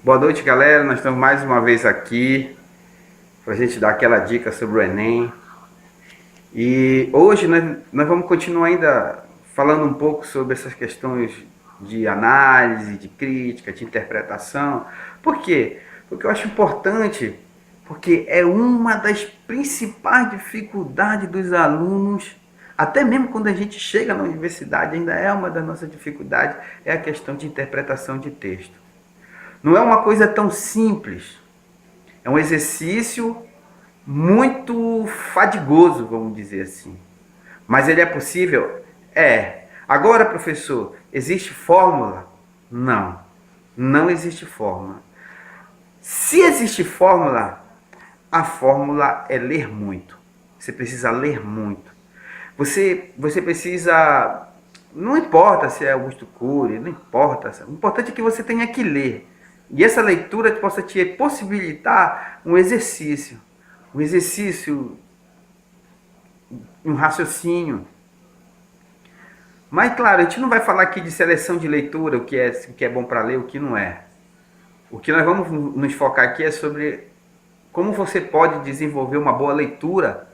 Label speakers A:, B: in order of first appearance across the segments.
A: Boa noite, galera. Nós estamos mais uma vez aqui para a gente dar aquela dica sobre o Enem. E hoje nós vamos continuar ainda falando um pouco sobre essas questões de análise, de crítica, de interpretação. Por quê? Porque eu acho importante, porque é uma das principais dificuldades dos alunos, até mesmo quando a gente chega na universidade, ainda é uma das nossas dificuldades, é a questão de interpretação de texto. Não é uma coisa tão simples. É um exercício muito fadigoso, vamos dizer assim. Mas ele é possível? É. Agora, professor, existe fórmula? Não. Não existe fórmula. Se existe fórmula, a fórmula é ler muito. Você precisa ler muito. Você precisa. Não importa se é Augusto Cury, não importa. O importante é que você tenha que ler. E essa leitura possa te possibilitar um exercício. Um exercício, um raciocínio. Mas, claro, a gente não vai falar aqui de seleção de leitura, o que é bom para ler, o que não é. O que nós vamos nos focar aqui é sobre como você pode desenvolver uma boa leitura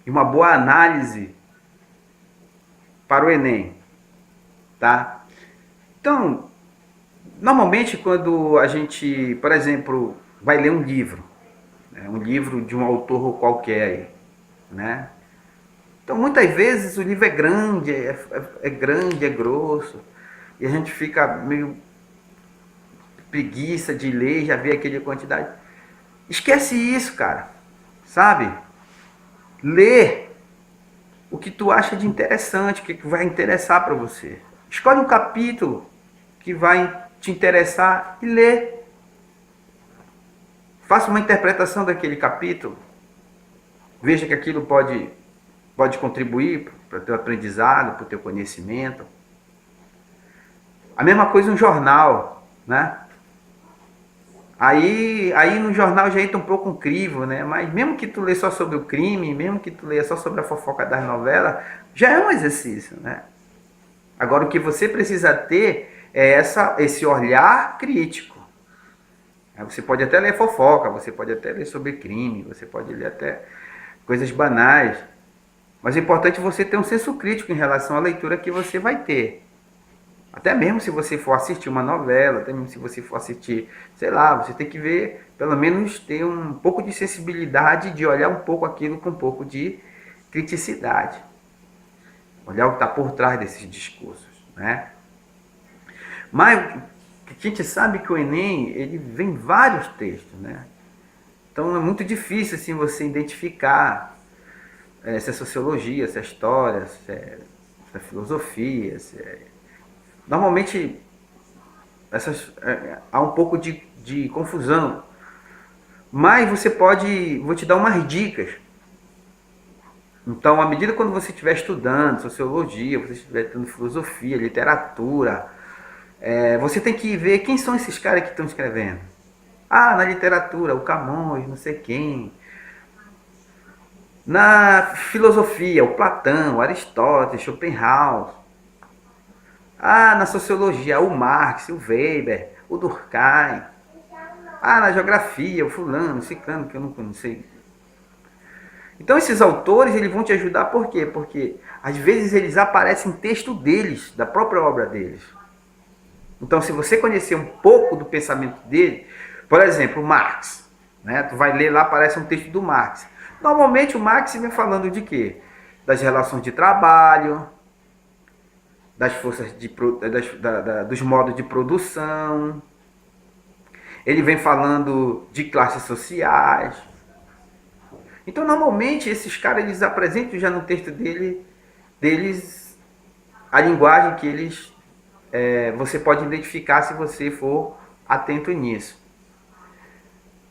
A: e uma boa análise para o Enem, tá? Então, normalmente quando a gente, por exemplo, vai ler um livro, né, um livro de um autor qualquer, né? Então, muitas vezes o livro é grande, é grande, é grosso, e a gente fica meio preguiça de ler, já vê aquele quantidade. Esquece isso, cara. Sabe? Lê o que tu acha de interessante, o que vai interessar para você. Escolhe um capítulo que vai te interessar e lê. Faça uma interpretação daquele capítulo. Veja que aquilo pode contribuir para o teu aprendizado, para o teu conhecimento. A mesma coisa um jornal, né? Aí no jornal já entra um pouco um crivo, né? Mas mesmo que tu lê só sobre o crime, mesmo que tu lê só sobre a fofoca das novelas, já é um exercício, né? Agora o que você precisa ter é esse olhar crítico. Você pode até ler fofoca, você pode até ler sobre crime, você pode ler até coisas banais. Mas é importante você ter um senso crítico em relação à leitura que você vai ter. Até mesmo se você for assistir uma novela, até mesmo se você for assistir, sei lá, você tem que ver, pelo menos ter um pouco de sensibilidade, de olhar um pouco aquilo com um pouco de criticidade. Olhar o que está por trás desses discursos, né? Mas a gente sabe que o Enem, ele vem vários textos, né? Então é muito difícil assim você identificar se é sociologia, se é história, se é filosofia, se é... Normalmente há um pouco de confusão. Mas você pode, vou te dar umas dicas. Então, à medida quando você estiver estudando sociologia, você estiver estudando filosofia, literatura, você tem que ver quem são esses caras que estão escrevendo. Ah, na literatura, o Camões, não sei quem. Na filosofia, o Platão, o Aristóteles, Schopenhauer. Ah, na sociologia, o Marx, o Weber, o Durkheim. Ah, na geografia, o fulano, o ciclano, que eu não sei. Então esses autores eles vão te ajudar por quê? Porque às vezes eles aparecem em texto deles, da própria obra deles. Então se você conhecer um pouco do pensamento dele, por exemplo, Marx, né? Tu vai ler lá, aparece um texto do Marx. Normalmente o Marx vem falando de quê? Das relações de trabalho, das forças de dos modos de produção. Ele vem falando de classes sociais. Então, normalmente, esses caras, eles apresentam já no texto deles a linguagem que você pode identificar se você for atento nisso.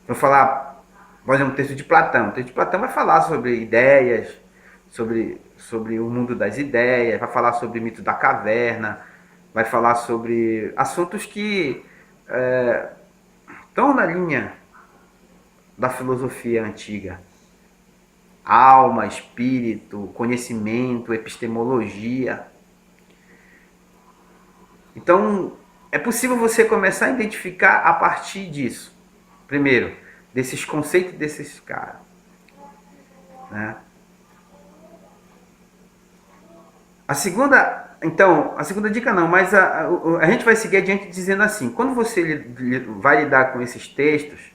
A: Vou falar, por exemplo, um texto de Platão. O texto de Platão vai falar sobre ideias, sobre o mundo das ideias, vai falar sobre o mito da caverna, vai falar sobre assuntos que estão na linha da filosofia antiga. Alma, espírito, conhecimento, epistemologia. Então, é possível você começar a identificar a partir disso. Primeiro, desses conceitos desses caras, né? A segunda dica não, mas a gente vai seguir adiante dizendo assim, quando você vai lidar com esses textos,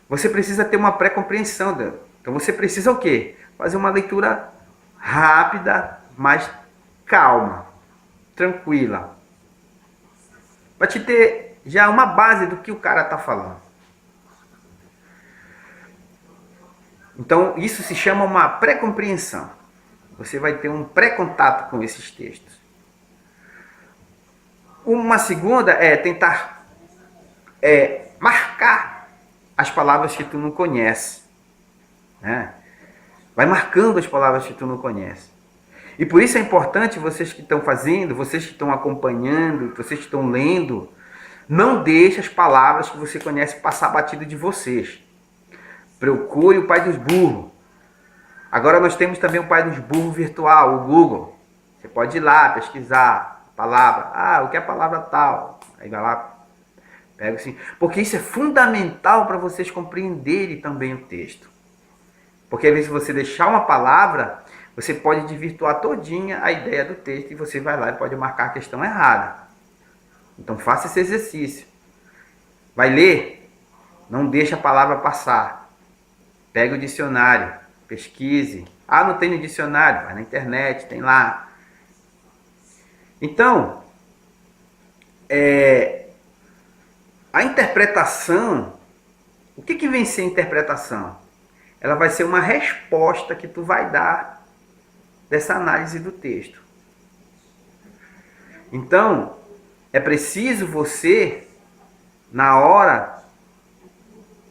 A: você precisa ter uma pré-compreensão. Então você precisa o quê? Fazer uma leitura rápida, mas calma, tranquila. Para te ter já uma base do que o cara está falando. Então isso se chama uma pré-compreensão. Você vai ter um pré-contato com esses textos. Uma segunda é tentar marcar as palavras que tu não conhece, né? Vai marcando as palavras que tu não conhece. E por isso é importante vocês que estão fazendo, vocês que estão acompanhando, vocês que estão lendo, não deixe as palavras que você conhece passar batido de vocês. Procure o pai dos burros. Agora nós temos também o pai dos burros virtual, o Google. Você pode ir lá pesquisar a palavra. O que é a palavra tal? Aí vai lá, pega assim. Porque isso é fundamental para vocês compreenderem também o texto. Porque às vezes você deixar uma palavra, você pode desvirtuar todinha a ideia do texto e você vai lá e pode marcar a questão errada. Então faça esse exercício. Vai ler? Não deixa a palavra passar. Pega o dicionário, pesquise. Não tem no dicionário, vai na internet, tem lá. Então, a interpretação, o que vem ser interpretação? Ela vai ser uma resposta que tu vai dar dessa análise do texto. Então, é preciso você, na hora,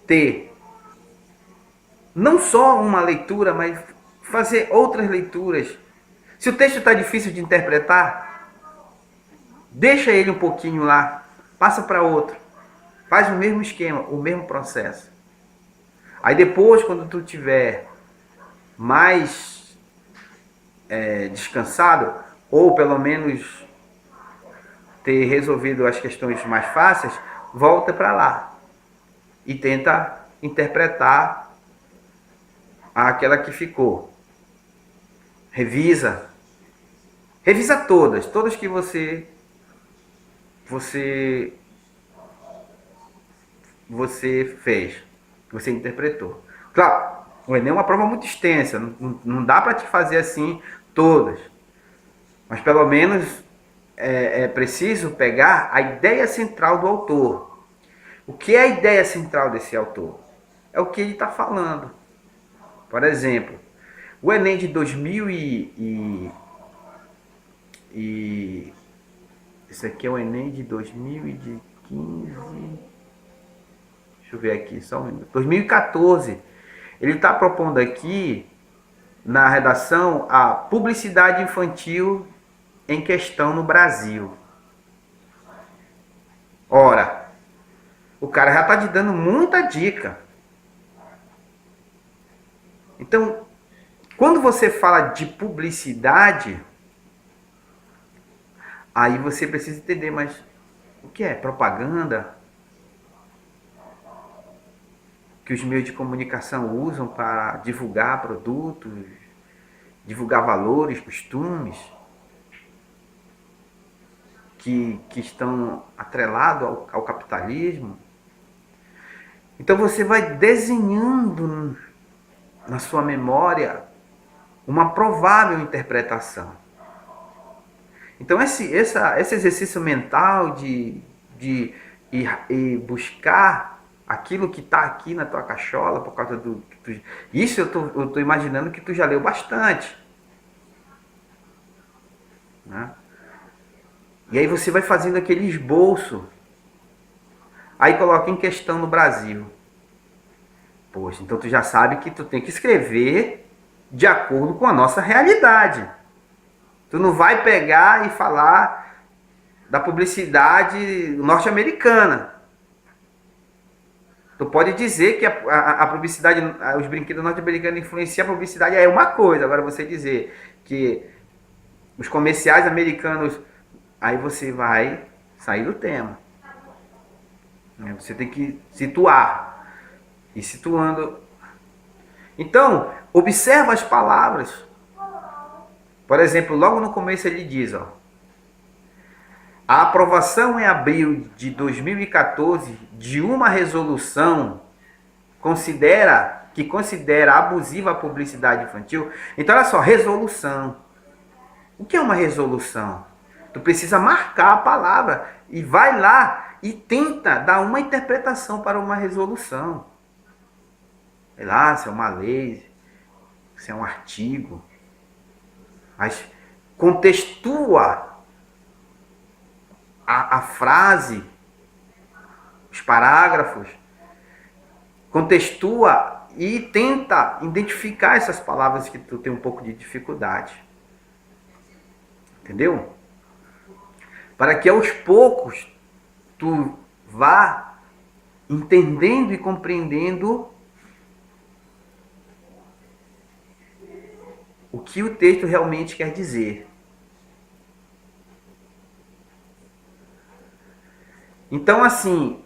A: ter não só uma leitura, mas fazer outras leituras. Se o texto está difícil de interpretar, deixa ele um pouquinho lá, passa para outro. Faz o mesmo esquema, o mesmo processo. Aí depois, quando tu tiver mais descansado, ou pelo menos ter resolvido as questões mais fáceis, volta para lá e tenta interpretar aquela que ficou. Revisa todas que você fez, que você interpretou. Claro, o Enem é uma prova muito extensa, não dá para te fazer assim todas, mas pelo menos é preciso pegar a ideia central do autor. O que é a ideia central desse autor? É o que ele está falando. Por exemplo, o Enem de 2000 esse aqui é o Enem de 2015. Deixa eu ver aqui, só um minuto. 2014. Ele está propondo aqui, na redação, a publicidade infantil em questão no Brasil. Ora, o cara já está te dando muita dica. Então, quando você fala de publicidade, aí você precisa entender, mas o que é propaganda? Que os meios de comunicação usam para divulgar produtos, divulgar valores, costumes, que estão atrelados ao capitalismo. Então você vai desenhando na sua memória uma provável interpretação. Então esse exercício mental de ir buscar aquilo que está aqui na tua cachola, por causa do... Isso eu tô imaginando que tu já leu bastante, né? E aí você vai fazendo aquele esboço. Aí coloca em questão no Brasil. Poxa, então tu já sabe que tu tem que escrever de acordo com a nossa realidade. Tu não vai pegar e falar da publicidade norte-americana. Tu pode dizer que a publicidade, os brinquedos norte-americanos influenciam a publicidade, é uma coisa. Agora você dizer que os comerciais americanos, aí você vai sair do tema. Você tem que situar. E situando. Então, observa as palavras. Por exemplo, logo no começo ele diz, ó, a aprovação em abril de 2014 de uma resolução que considera abusiva a publicidade infantil. Então, olha só, resolução. O que é uma resolução? Tu precisa marcar a palavra e vai lá e tenta dar uma interpretação para uma resolução. Sei lá, se é uma lei, se é um artigo. Mas contextua a frase, os parágrafos, contextua e tenta identificar essas palavras que tu tem um pouco de dificuldade. Entendeu? Para que aos poucos tu vá entendendo e compreendendo o que o texto realmente quer dizer. Então, assim,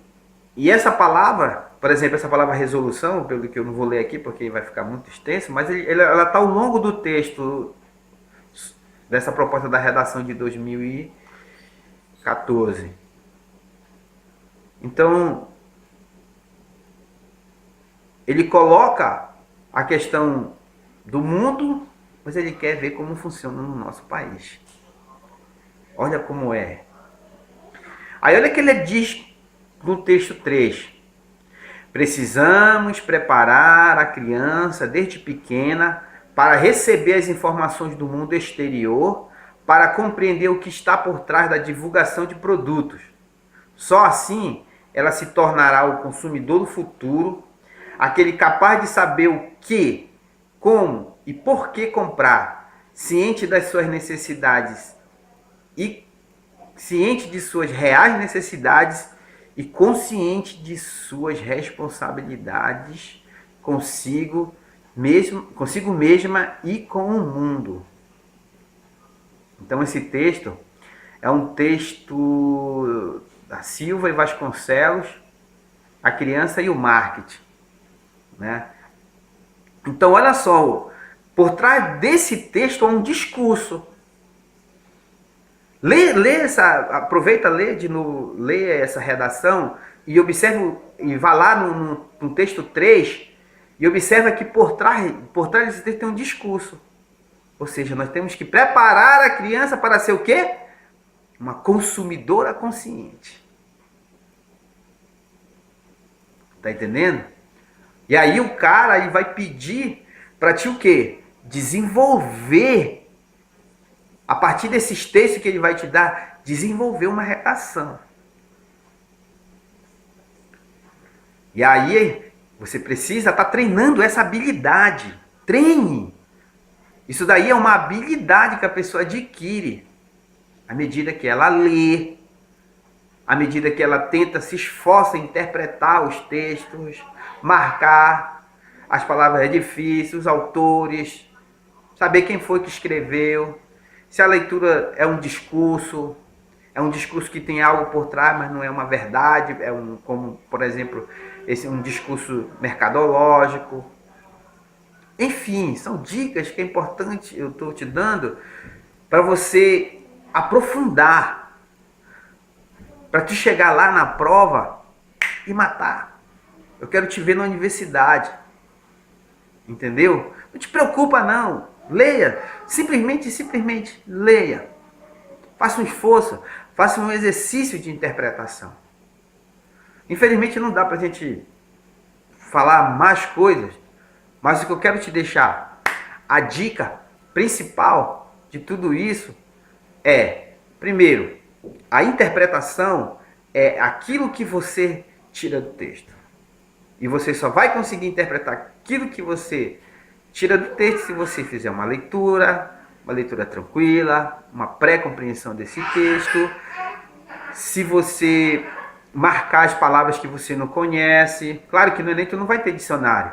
A: e essa palavra, por exemplo, essa palavra resolução, pelo que eu não vou ler aqui porque vai ficar muito extenso, mas ela está ao longo do texto dessa proposta da redação de 2014. Então, ele coloca a questão do mundo, mas ele quer ver como funciona no nosso país. Olha como é. Aí olha que ele diz no texto 3. Precisamos preparar a criança desde pequena para receber as informações do mundo exterior, para compreender o que está por trás da divulgação de produtos. Só assim ela se tornará o consumidor do futuro, aquele capaz de saber o que, como e por que comprar, ciente das suas necessidades e ciente de suas reais necessidades e consciente de suas responsabilidades consigo mesma e com o mundo. Então esse texto é um texto da Silva e Vasconcelos, A Criança e o Marketing, né? Então olha só, por trás desse texto há um discurso. Aproveita, lê de novo, lê essa redação e observa, e vá lá no texto 3 e observa que por trás desse texto tem um discurso. Ou seja, nós temos que preparar a criança para ser o quê? Uma consumidora consciente. Tá entendendo? E aí o cara aí vai pedir para ti o quê? Desenvolver. A partir desses textos que ele vai te dar, desenvolver uma redação. E aí, você precisa estar treinando essa habilidade. Treine. Isso daí é uma habilidade que a pessoa adquire à medida que ela lê, à medida que ela tenta, se esforça em interpretar os textos, marcar as palavras difíceis, os autores, saber quem foi que escreveu. Se a leitura é um discurso que tem algo por trás, mas não é uma verdade, como, por exemplo, um discurso mercadológico. Enfim, são dicas que é importante, eu estou te dando, para você aprofundar, para te chegar lá na prova e matar. Eu quero te ver na universidade, entendeu? Não te preocupa não. Leia, simplesmente leia. Faça um esforço, faça um exercício de interpretação. Infelizmente não dá para a gente falar mais coisas, mas o que eu quero te deixar, a dica principal de tudo isso é, primeiro, a interpretação é aquilo que você tira do texto. E você só vai conseguir interpretar aquilo que você tira do texto se você fizer uma leitura tranquila, uma pré-compreensão desse texto, se você marcar as palavras que você não conhece. Claro que no Enem tu não vai ter dicionário,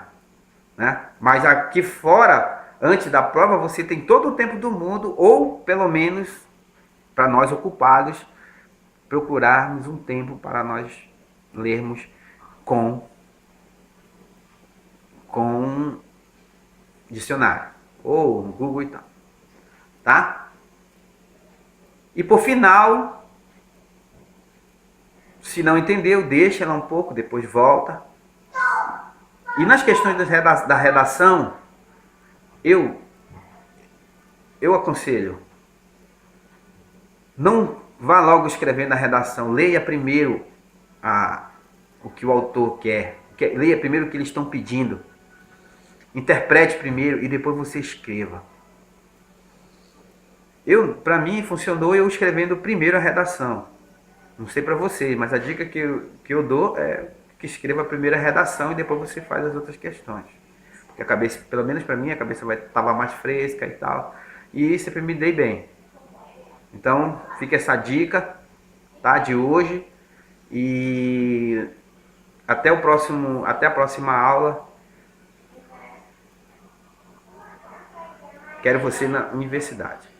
A: né? Mas aqui fora, antes da prova, você tem todo o tempo do mundo, ou pelo menos, para nós ocupados, procurarmos um tempo para nós lermos com dicionário ou no Google e tal, tá? E por final, se não entendeu, deixa ela um pouco, depois volta. E nas questões da redação, eu aconselho, não vá logo escrevendo a redação, leia primeiro o que o autor quer, leia primeiro o que eles estão pedindo, interprete primeiro e depois você escreva. Para mim, funcionou eu escrevendo primeiro a redação. Não sei para vocês, mas a dica que eu dou é que escreva primeiro a redação e depois você faz as outras questões. Porque a cabeça, pelo menos para mim, a cabeça vai estar mais fresca e tal. E sempre me dei bem. Então, fica essa dica, tá, de hoje. E até a próxima aula. Quero você na universidade.